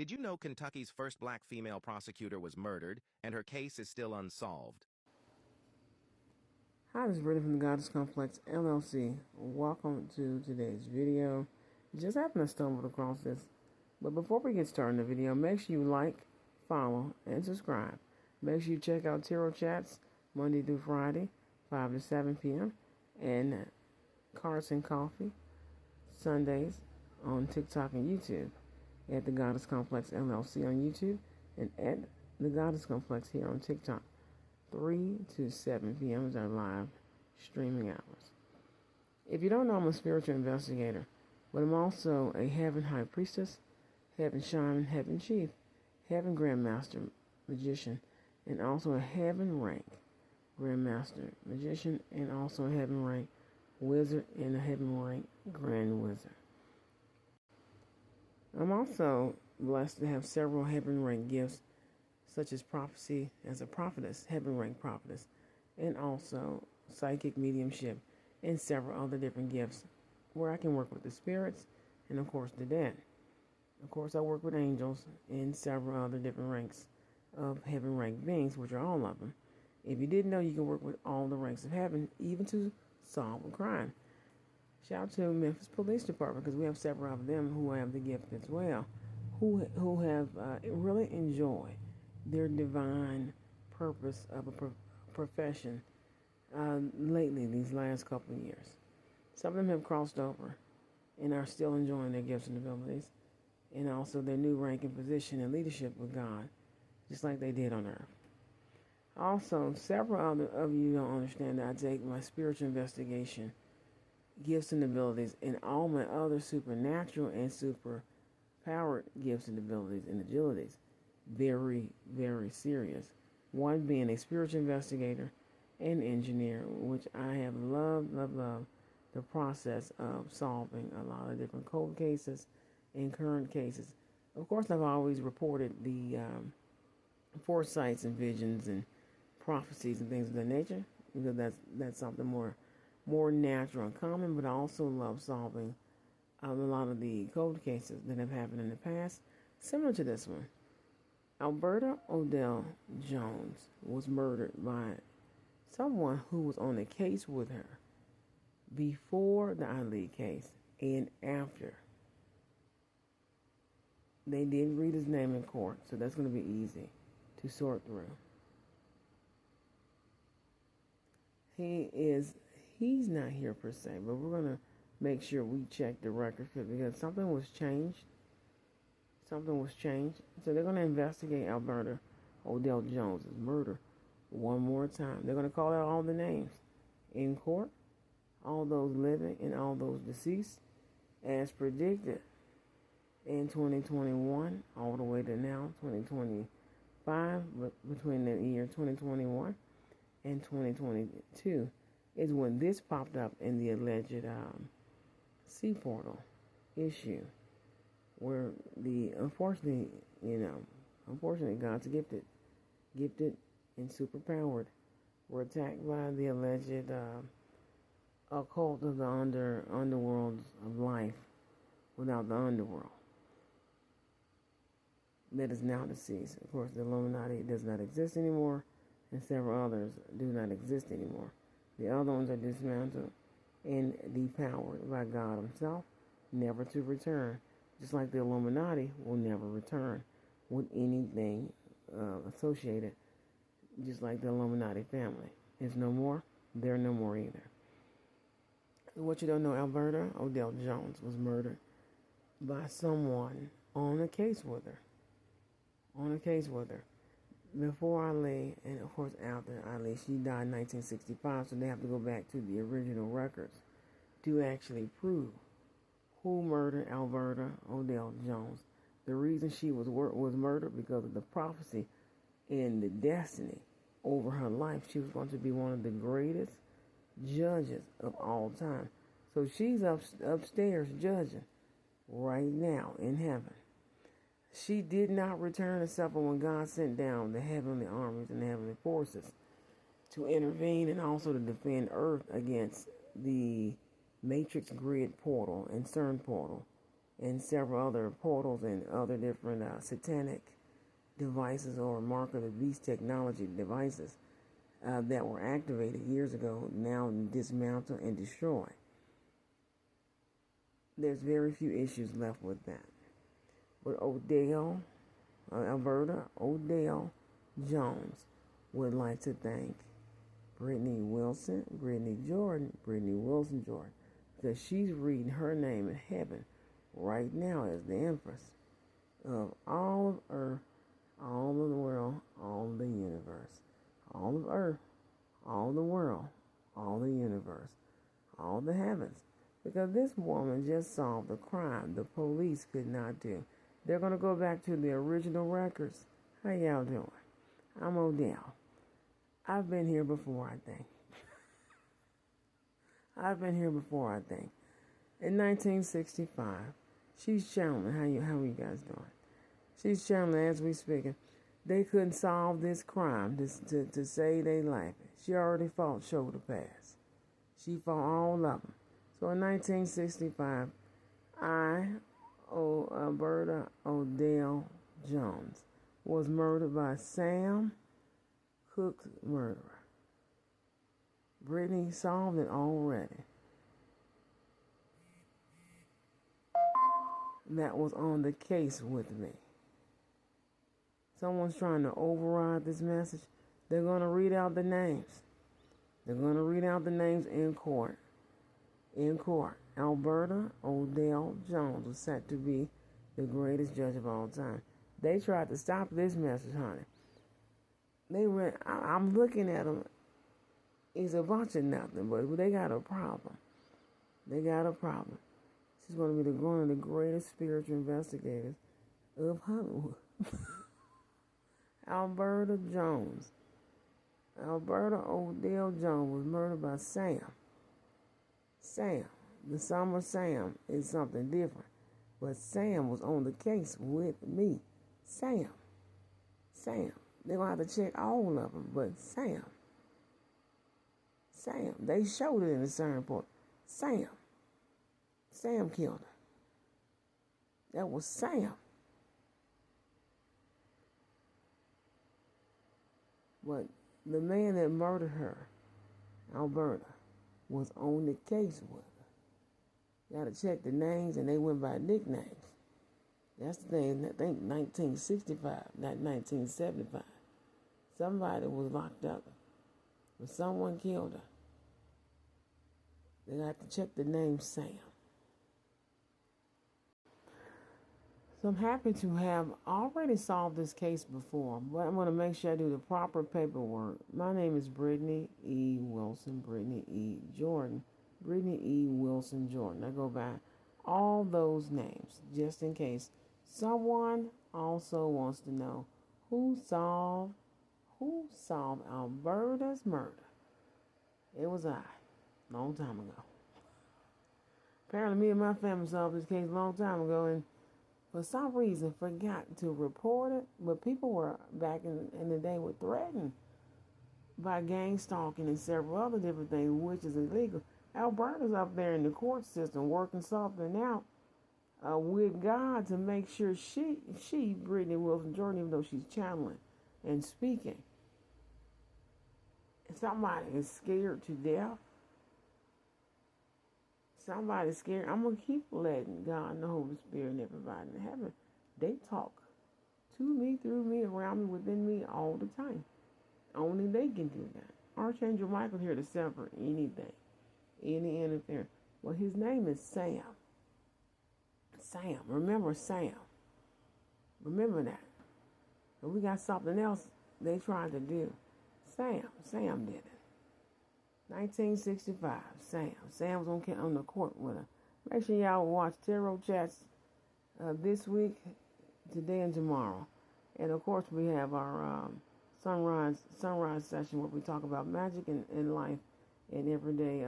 Did you know Kentucky's first black female prosecutor was murdered, and her case is still unsolved? Hi, this is Brittany from the Goddess Complex LLC. Welcome to today's video. Just happened to stumble across this. But before we get started in the video, make sure you like, follow, and subscribe. Make sure you check out Tarot Chats Monday through Friday, 5 to 7 p.m. and Cards and Coffee Sundays on TikTok and YouTube at the Goddess Complex LLC on YouTube and at the Goddess Complex here on TikTok. 3 to 7 p.m. is our live streaming hours. If you don't know, I'm a spiritual investigator, but I'm also a Heaven High Priestess, Heaven Shaman, Heaven Chief, Heaven Grandmaster Magician, and also a Heaven Rank Grandmaster Magician, and also a Heaven Rank Wizard and a Heaven Rank Grand Wizard. I'm also blessed to have several Heaven Rank gifts, such as prophecy as a prophetess, heaven rank prophetess, and also psychic mediumship, and several other different gifts where I can work with the spirits and, of course, the dead. Of course, I work with angels and several other different ranks of heaven rank beings, which are all of them. If you didn't know, you can work with all the ranks of heaven, even to solve a crime. Shout out to Memphis Police Department, because we have several of them who have the gift as well, who have really enjoyed their divine purpose of a profession lately, these last couple of years. Some of them have crossed over and are still enjoying their gifts and abilities, and also their new rank and position and leadership with God, just like they did on earth. Also, several other of you don't understand that I take my spiritual investigation gifts and abilities and all my other supernatural and super powered gifts and abilities and agilities very, very serious. One being a spiritual investigator and engineer, which I have loved the process of solving a lot of different cold cases and current cases. Of course, I've always reported the foresights and visions and prophecies and things of that nature, because that's something more natural and common, but I also love solving a lot of the cold cases that have happened in the past, similar to this one. Alberta Odell Jones was murdered by someone who was on a case with her before the Ali case and after. They didn't read his name in court, so that's going to be easy to sort through. He's not here per se, but we're going to make sure we check the record because something was changed. So they're going to investigate Alberta Odell Jones' murder one more time. They're going to call out all the names in court, all those living and all those deceased, as predicted in 2021 all the way to now, 2025. But between the year 2021 and 2022 is when this popped up in the alleged sea portal issue, where unfortunately God's gifted and superpowered were attacked by the alleged occult of the underworlds of life without the underworld that is now deceased. Of course, the Illuminati does not exist anymore, and several others do not exist anymore. The other ones are dismantled and depowered by God himself, never to return. Just like the Illuminati will never return with anything associated, just like the Illuminati family is no more, they're no more either. What you don't know, Alberta Odell Jones was murdered by someone on a case with her. Before Ali, and of course after Ali. She died in 1965, so they have to go back to the original records to actually prove who murdered Alberta Odell Jones. The reason she was murdered because of the prophecy and the destiny over her life. She was going to be one of the greatest judges of all time. So she's upstairs judging right now in heaven. She did not return except for when God sent down the heavenly armies and the heavenly forces to intervene and also to defend Earth against the Matrix Grid portal and CERN portal and several other portals and other different satanic devices or mark of the beast technology devices that were activated years ago, now dismantled and destroyed. There's very few issues left with that. But Odell, Alberta Odell Jones would like to thank Brittany Wilson Jordan, because she's reading her name in heaven right now as the Empress of all of Earth, all of the world, all of the universe, all of Earth, all the world, all the universe, all the heavens. Because this woman just solved a crime the police could not do. They're going to go back to the original records. How y'all doing? I'm Odell. I've been here before, I think. In 1965, she's channeling. How are you guys doing? She's channeling as we speaking. They couldn't solve this crime to save their life. She already fought shoulder pads. She fought all of them. So in 1965, Alberta Odell Jones, was murdered by Sam Cooke's murderer. Brittany solved it already. That was on the case with me. Someone's trying to override this message. They're going to read out the names. In court. Alberta Odell Jones was set to be the greatest judge of all time. They tried to stop this message, honey. I'm looking at them. It's a bunch of nothing, but they got a problem. She's going to be one of the greatest spiritual investigators of Hollywood. Alberta Odell Jones was murdered by Sam. The summer Sam is something different. But Sam was on the case with me. Sam. They're going to have to check all of them, but Sam. They showed it in the certain point. Sam killed her. That was Sam. But the man that murdered her, Alberta, was on the case with her. Got to check the names, and they went by nicknames. That's the thing. I think 1965, not 1975. Somebody was locked up, but someone killed her. They got to check the name Sam. So I'm happy to have already solved this case before, but I'm going to make sure I do the proper paperwork. My name is Brittany E. Wilson, Brittany E. Jordan, Brittany E. Wilson Jordan. I go by all those names, just in case someone also wants to know who solved Alberta's murder. It was I, long time ago. Apparently me and my family solved this case a long time ago, and for some reason forgot to report it, but people were back in the day were threatened by gang stalking and several other different things, which is illegal. Alberta's up there in the court system working something out with God to make sure she, Brittany Wilson Jordan, even though she's channeling and speaking, somebody is scared to death. Somebody's scared. I'm going to keep letting God and the Holy Spirit and everybody in heaven. They talk to me, through me, around me, within me all the time. Only they can do that. Archangel Michael here to sever anything, any interference. Well, his name is Sam. Remember Sam. Remember that. But we got something else they tried to do. Sam did it. 1965, Sam was on the court with her. Make sure y'all watch Tarot Chats this week, today and tomorrow. And of course we have our sunrise session where we talk about magic and life and everyday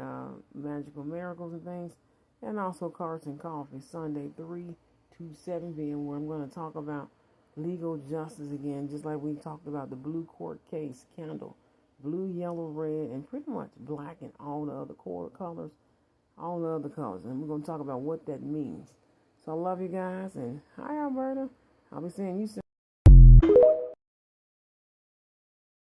magical miracles and things. And also Cards and Coffee, Sunday 3 to 7 p.m. where I'm going to talk about legal justice again, just like we talked about the blue court case candle. Blue, yellow, red, and pretty much black and all the other colors. And we're going to talk about what that means. So I love you guys, and hi, Alberta. I'll be seeing you soon.